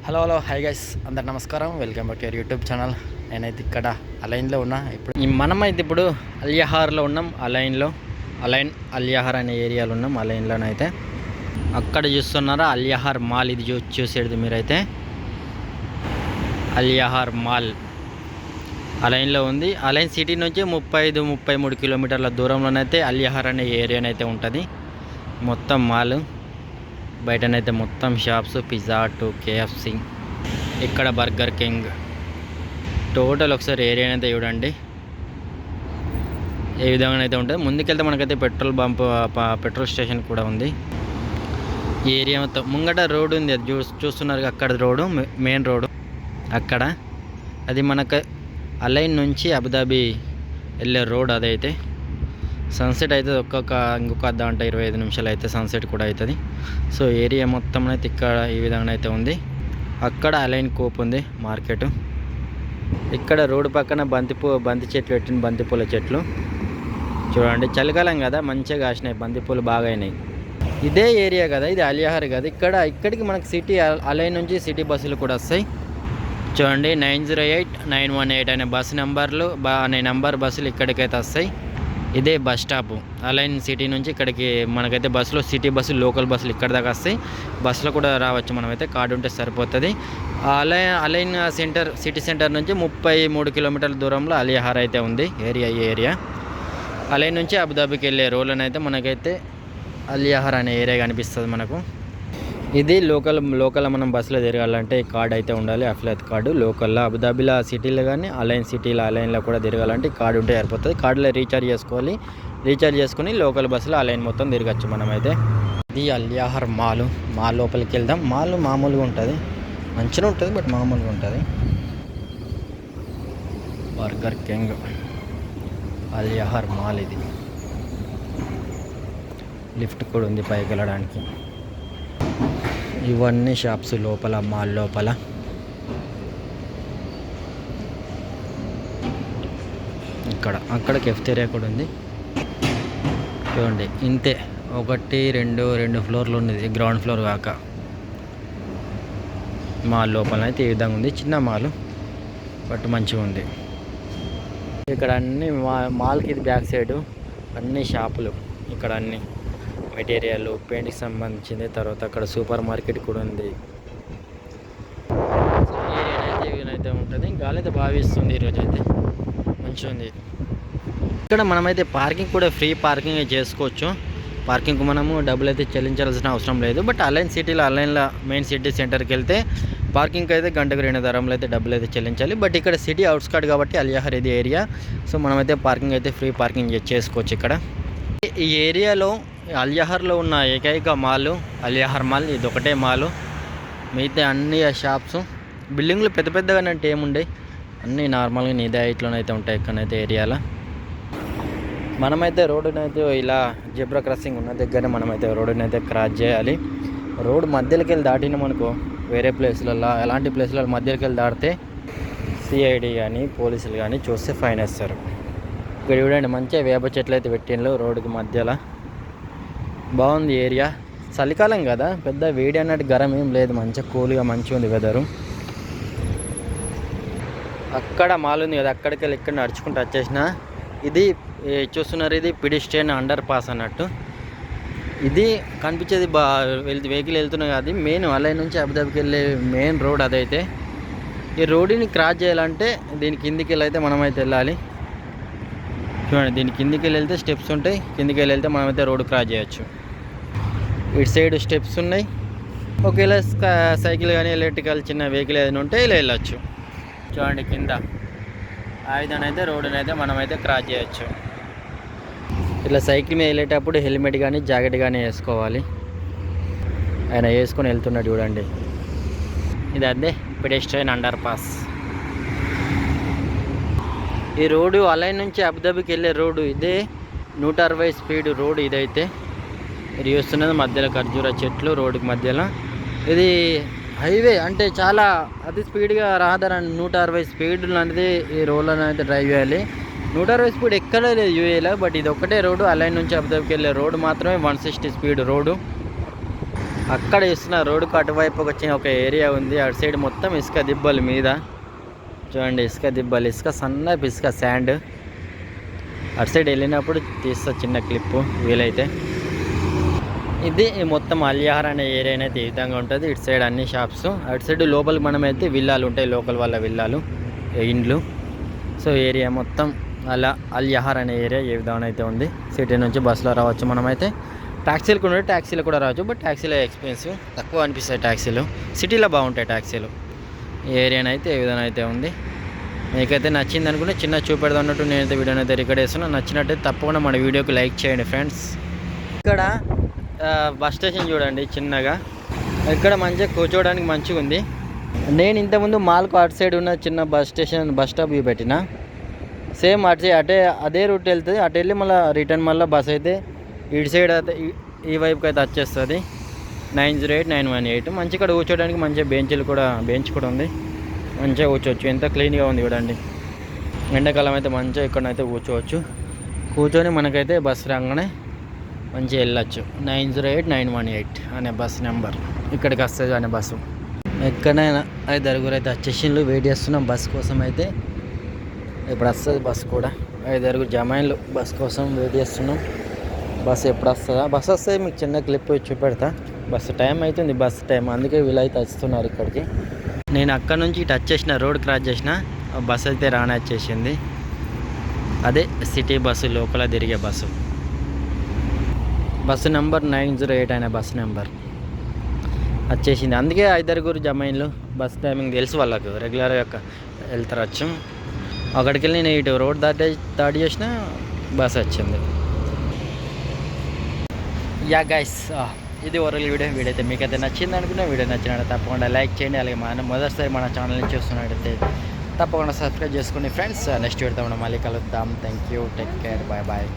Hello hi guys, అందరు నమస్కారం. Welcome back to your YouTube channel. నేనైతే ఇక్కడ అలైన్లో ఉన్నా. మనమైతే ఇప్పుడు అలియహార్లో ఉన్నాం. అలైన్ అలియహార్ అనే ఏరియాలో ఉన్నాం. అలైన్లోనైతే అక్కడ చూస్తున్నారా అలియహార్ మాల్. ఇది చూసేది మీరైతే అలియహార్ మాల్ అలైన్లో ఉంది. అలైన్ సిటీ నుంచి 35-33 కిలోమీటర్ల దూరంలోనైతే అలియహార్ అనే ఏరియానైతే ఉంటుంది. మొత్తం మాల్ బయటనైతే మొత్తం షాప్స్, పిజ్జా హట్, కేఎఫ్సి, ఇక్కడ బర్గర్ కింగ్. టోటల్ ఒకసారి ఏరియా అయితే చూడండి ఏ విధంగా అయితే ఉంటుంది. ముందుకెళ్తే మనకైతే పెట్రోల్ స్టేషన్ కూడా ఉంది. ఈ ఏరియా మొత్తం ముంగట రోడ్డు ఉంది, అది చూస్తున్నారు అక్కడ రోడ్డు, మెయిన్ రోడ్డు అక్కడ. అది మనకు అలైన్ నుంచి అబుదాబి వెళ్ళే రోడ్. అదైతే సన్సెట్ అవుతుంది ఇంకొక అర్ధగంట 25 నిమిషాలు అయితే సన్సెట్ కూడా అవుతుంది. సో ఏరియా మొత్తం అయితే ఇక్కడ ఈ విధంగా అయితే ఉంది. అక్కడ అలైన్ కోప్ ఉంది మార్కెట్. ఇక్కడ రోడ్డు పక్కన బంతి చెట్లు పెట్టిన బంతిపూల చెట్లు చూడండి. చలికాలం కదా, మంచిగా కాసినాయి బంతిపూలు, బాగా అయినాయి. ఇదే ఏరియా కదా, ఇది అలియహార్ కదా. ఇక్కడికి మనకి సిటీ అలైన్ నుంచి సిటీ బస్సులు కూడా వస్తాయి. చూడండి 908-918 అనే నంబర్ బస్సులు ఇక్కడికైతే వస్తాయి. ఇదే బస్ స్టాప్. అలైన్ సిటీ నుంచి ఇక్కడికి మనకైతే బస్సులో సిటీ బస్సులు, లోకల్ బస్సులు ఇక్కడ దాకా వస్తాయి. బస్సులో కూడా రావచ్చు, మనమైతే కార్డు ఉంటే సరిపోతుంది. అలైన్ సిటీ సెంటర్ నుంచి 33 కిలోమీటర్ల దూరంలో అలియహార్ అయితే ఉంది ఏరియా. అలైన్ నుంచి అబుదాబికి వెళ్ళే రోడ్లోనైతే మనకైతే అలియహార్ అనే ఏరియా కనిపిస్తుంది మనకు. ఇది లోకల్ మనం బస్సులో తిరగాలంటే కార్డు అయితే ఉండాలి, అఫ్లైత్ కార్డు. లోకల్లో అబుదాబిలో సిటీలో కానీ అలైన్లో కూడా తిరగాలంటే కార్డు ఉంటే సరిపోతుంది. కార్డులో రీఛార్జ్ చేసుకొని లోకల్ బస్సులో అలైన్ మొత్తం తిరగచ్చు మనమైతే. ఇది అలియహార్ మాల్ లోపలికి వెళ్దాం. మాల్ మామూలుగా ఉంటుంది, మంచిగా ఉంటుంది, బట్ మామూలుగా ఉంటుంది. బర్గర్ కింగ్ అలియహార్ మాల్. ఇది లిఫ్ట్ కూడా ఉంది పైకి వెళ్ళడానికి. ఇవన్నీ షాప్స్ లోపల, మాల్ లోపల. అక్కడ కెఫ్టేరియా కూడా ఉంది చూడండి. ఇంతే 1-2 ఫ్లోర్లు ఉన్నది, గ్రౌండ్ ఫ్లోర్ కాక. మాల్ లోపల అయితే ఈ విధంగా ఉంది. చిన్న మాల్ బట్ మంచిగా ఉంది. ఇక్కడ అన్ని మాల్కి ఇది బ్యాక్ సైడు అన్ని షాపులు. ఇక్కడ అన్ని మెటీరియల్, పెయింట్కి సంబంధించింది. తర్వాత అక్కడ సూపర్ మార్కెట్ కూడా ఉంది. ఏరియా ఉంటుంది. గాలి అయితే బాగా ఇస్తుంది ఈరోజు అయితే, మంచిగా ఉంది. ఇక్కడ మనమైతే పార్కింగ్ కూడా ఫ్రీ పార్కింగ్ చేసుకోవచ్చు. పార్కింగ్కి మనము డబ్బులు అయితే చెల్లించాల్సిన అవసరం లేదు. బట్ అలైన్లో మెయిన్ సిటీ సెంటర్కి వెళ్తే పార్కింగ్కి అయితే గంటకు 2 ధరలు అయితే డబ్బులు అయితే చెల్లించాలి. బట్ ఇక్కడ సిటీ అవుట్స్కట్ కాబట్టి అలియహార్ ఇది ఏరియా. సో మనమైతే పార్కింగ్ అయితే ఫ్రీ పార్కింగ్ చేసుకోవచ్చు ఇక్కడ. ఈ ఏరియాలో అలియహార్లో ఉన్న ఏకైక మాల్ అలియహార్ మాల్. ఇది ఒకటే మాల్. మిగతా అన్ని షాప్స్, బిల్డింగ్లు పెద్దగానే అంటే ఏముండే, అన్నీ నార్మల్గా నీదే హైట్లోనైతే ఉంటాయి ఇక్కడైతే ఏరియాలో. మనమైతే రోడ్డునైతే ఇలా జెబ్రా క్రాసింగ్ ఉన్న దగ్గర మనమైతే రోడ్డునైతే క్రాస్ చేయాలి. రోడ్డు మధ్యలోకి వెళ్ళి దాటినామనుకో వేరే ప్లేస్లలో, ఎలాంటి ప్లేస్లలో మధ్యలోకి వెళ్ళి దాటితే సిఐడి కానీ పోలీసులు కానీ చూస్తే ఫైన్ వేస్తారు. ఇక్కడ చూడండి మంచిగా వేప చెట్లు అయితే పెట్టిండ్రు రోడ్డుకి మధ్యలో. బాగుంది ఏరియా. చలికాలం కదా, పెద్ద వేడి అన్నట్టు గరం ఏం లేదు, మంచిగా కూల్గా మంచిగా ఉంది వెదరు. అక్కడ మాల్ ఉంది కదా, అక్కడికి వెళ్ళి ఇక్కడ నడుచుకుంటూ వచ్చేసిన. ఇది చూస్తున్నారు, ఇది పిడిస్ట్రియన్ అండర్ పాస్ అన్నట్టు. ఇది కనిపించేది వెహికల్ వెళ్తున్నాయి కదా, అది మెయిన్ అలైన్ నుంచి అబుదాబికి వెళ్ళే మెయిన్ రోడ్ అదైతే. ఈ రోడ్డుని క్రాస్ చేయాలంటే దీని కిందికి వెళ్ళి అయితే మనమైతే వెళ్ళాలి. చూడండి, దీని కిందికి వెళ్తే స్టెప్స్ ఉంటాయి. కిందికి వెళ్తే మనమైతే రోడ్డు క్రాస్ చేయొచ్చు. ఇటు సైడ్ స్టెప్స్ ఉన్నాయి. ఒకవేళ సైకిల్ కానీ ఎలక్ట్రికల్ చిన్న వెహికల్ ఏదైనా ఉంటే ఇలా వెళ్ళచ్చు. చూడండి కింద ఆ విధంగా అయితే రోడ్డుని అయితే మనమైతే క్రాస్ చేయొచ్చు. ఇట్లా సైకిల్ మీద వెళ్ళేటప్పుడు హెల్మెట్ కానీ జాకెట్ కానీ వేసుకోవాలి. ఆయన వేసుకొని వెళ్తున్నాడు చూడండి. ఇది అదే పెడెస్ట్రియన్ అండర్ పాస్. ఈ రోడ్డు అలైన్ నుంచి అబుదాబికి వెళ్ళే రోడ్డు. ఇదే 160 స్పీడ్ రోడ్డు ఇదైతే. ఇది చూస్తున్నది మధ్యలో ఖర్జూర చెట్లు రోడ్డుకి మధ్యలో. ఇది హైవే అంటే చాలా అతి స్పీడ్గా రాదని 160 స్పీడ్లు అనేది ఈ రోడ్లను అయితే డ్రైవ్ చేయాలి. 160 స్పీడ్ ఎక్కడ లేదు యూఏలో. బట్ ఇది ఒకటే రోడ్డు అలైన్ నుంచి అబుదాబికి వెళ్ళే రోడ్డు మాత్రమే 160 స్పీడ్ రోడ్డు. అక్కడ ఇస్తున్న రోడ్డుకు అటువైపు వచ్చిన ఒక ఏరియా ఉంది. అటు సైడ్ మొత్తం ఇసుక దిబ్బలు మీద చూడండి, ఇసుక దిబ్బలు, ఇసుక సన్నపు ఇసుక శాండ్. అటు సైడ్ వెళ్ళినప్పుడు తీస్తా చిన్న క్లిప్పు వీలైతే. ఇది మొత్తం అలియాహార్ అనే ఏరియా అయితే ఈ విధంగా ఉంటుంది. ఇటు సైడ్ అన్ని షాప్స్, అటు సైడ్ లోపలికి మనమైతే విల్లాలు ఉంటాయి, లోకల్ వాళ్ళ విల్లాలు, ఇండ్లు. సో ఏరియా మొత్తం అలా అలియాహార్ అనే ఏరియా ఏ విధంగా అయితే ఉంది. సిటీ నుంచి బస్సులో రావచ్చు మనమైతే. ట్యాక్సీలు కూడా ఉంటాయి, ట్యాక్సీలు కూడా రావచ్చు. బట్ ట్యాక్సీలో ఎక్స్పెన్సివ్, తక్కువ అనిపిస్తాయి ట్యాక్సీలు. సిటీలో బాగుంటాయి ట్యాక్సీలు. ఈ ఏరియానైతే అయితే ఏ విధంగా అయితే ఉంది. మీకైతే నచ్చింది అనుకుంటే చిన్న చూపెడదాం అన్నట్టు నేనైతే వీడియోని అయితే రికార్డ్ చేస్తున్నాను. నచ్చినట్టయితే తప్పకుండా మన వీడియోకి లైక్ చేయండి ఫ్రెండ్స్. ఇక్కడ బస్ స్టేషన్ చూడండి చిన్నగా, ఇక్కడ మంచిగా కూర్చోవడానికి మంచిగా ఉంది. నేను ఇంతకుముందు మాల్కు అటు సైడ్ ఉన్న చిన్న బస్ స్టేషన్ బస్ స్టాప్ పెట్టిన, సేమ్ అటే అదే రూట్ వెళ్తుంది. అటు వెళ్ళి మళ్ళీ రిటర్న్ మళ్ళీ బస్ అయితే ఇటు సైడ్ అయితే ఈ వైపుకి అయితే వచ్చేస్తుంది. 908 918 మంచి ఇక్కడ కూర్చోడానికి మంచిగా బెంచ్ కూడా ఉంది. మంచిగా కూర్చోవచ్చు. ఎంత క్లీన్గా ఉంది చూడండి. ఎండాకాలం అయితే మంచిగా ఇక్కడనైతే కూర్చొని మనకైతే బస్సు రాగానే మంచిగా వెళ్ళచ్చు. 908 918 అనే బస్ నెంబర్ ఇక్కడికి వస్తుంది అనే బస్సు. ఎక్కడైనా 5 ఆరుగురు అయితే వచ్చేసిండ్రు, వెయిట్ చేస్తున్నాం బస్ కోసం అయితే. ఇప్పుడు వస్తుంది బస్ కూడా. 5 ఆరుగురు జమాయిన్లు బస్ కోసం వెయిట్ చేస్తున్నాం. బస్సు ఎప్పుడు వస్తుందా? బస్సు వస్తే మీకు చిన్న క్లిప్ చూపెడతా. బస్సు టైం అవుతుంది, బస్సు టైం, అందుకే వీళ్ళైతే వస్తున్నారు ఇక్కడికి. నేను అక్కడ నుంచి ఇటు వచ్చేసిన, రోడ్ క్రాస్ చేసిన, బస్సు అయితే వచ్చేసింది. అదే సిటీ బస్సు, లోకల్ తిరిగే బస్సు. బస్సు నెంబర్ 908 అనే బస్సు నెంబర్ వచ్చేసింది. అందుకే 5 ఆరుగురు జమాయిన్లు. బస్ టైమింగ్ తెలుసు వాళ్ళకు, రెగ్యులర్గా వెళ్తారచ్చు. అక్కడికి వెళ్ళి నేను ఇటు రోడ్ దాటి చేసిన బస్ వచ్చింది. యా గైస్, ఇది ఓవరాల్ వీడియో అయితే మీకైతే నచ్చింది అనుకున్నా. వీడియో నచ్చినట్టు తప్పకుండా లైక్ చేయండి. అలాగే మొదటిసారి మన ఛానల్ని చూస్తున్నట్టయితే తప్పకుండా సబ్స్క్రైబ్ చేసుకోండి ఫ్రెండ్స్. నెక్స్ట్ వీడియోతో మనం మళ్ళీ కలుద్దాం. Thank you, take care, bye bye.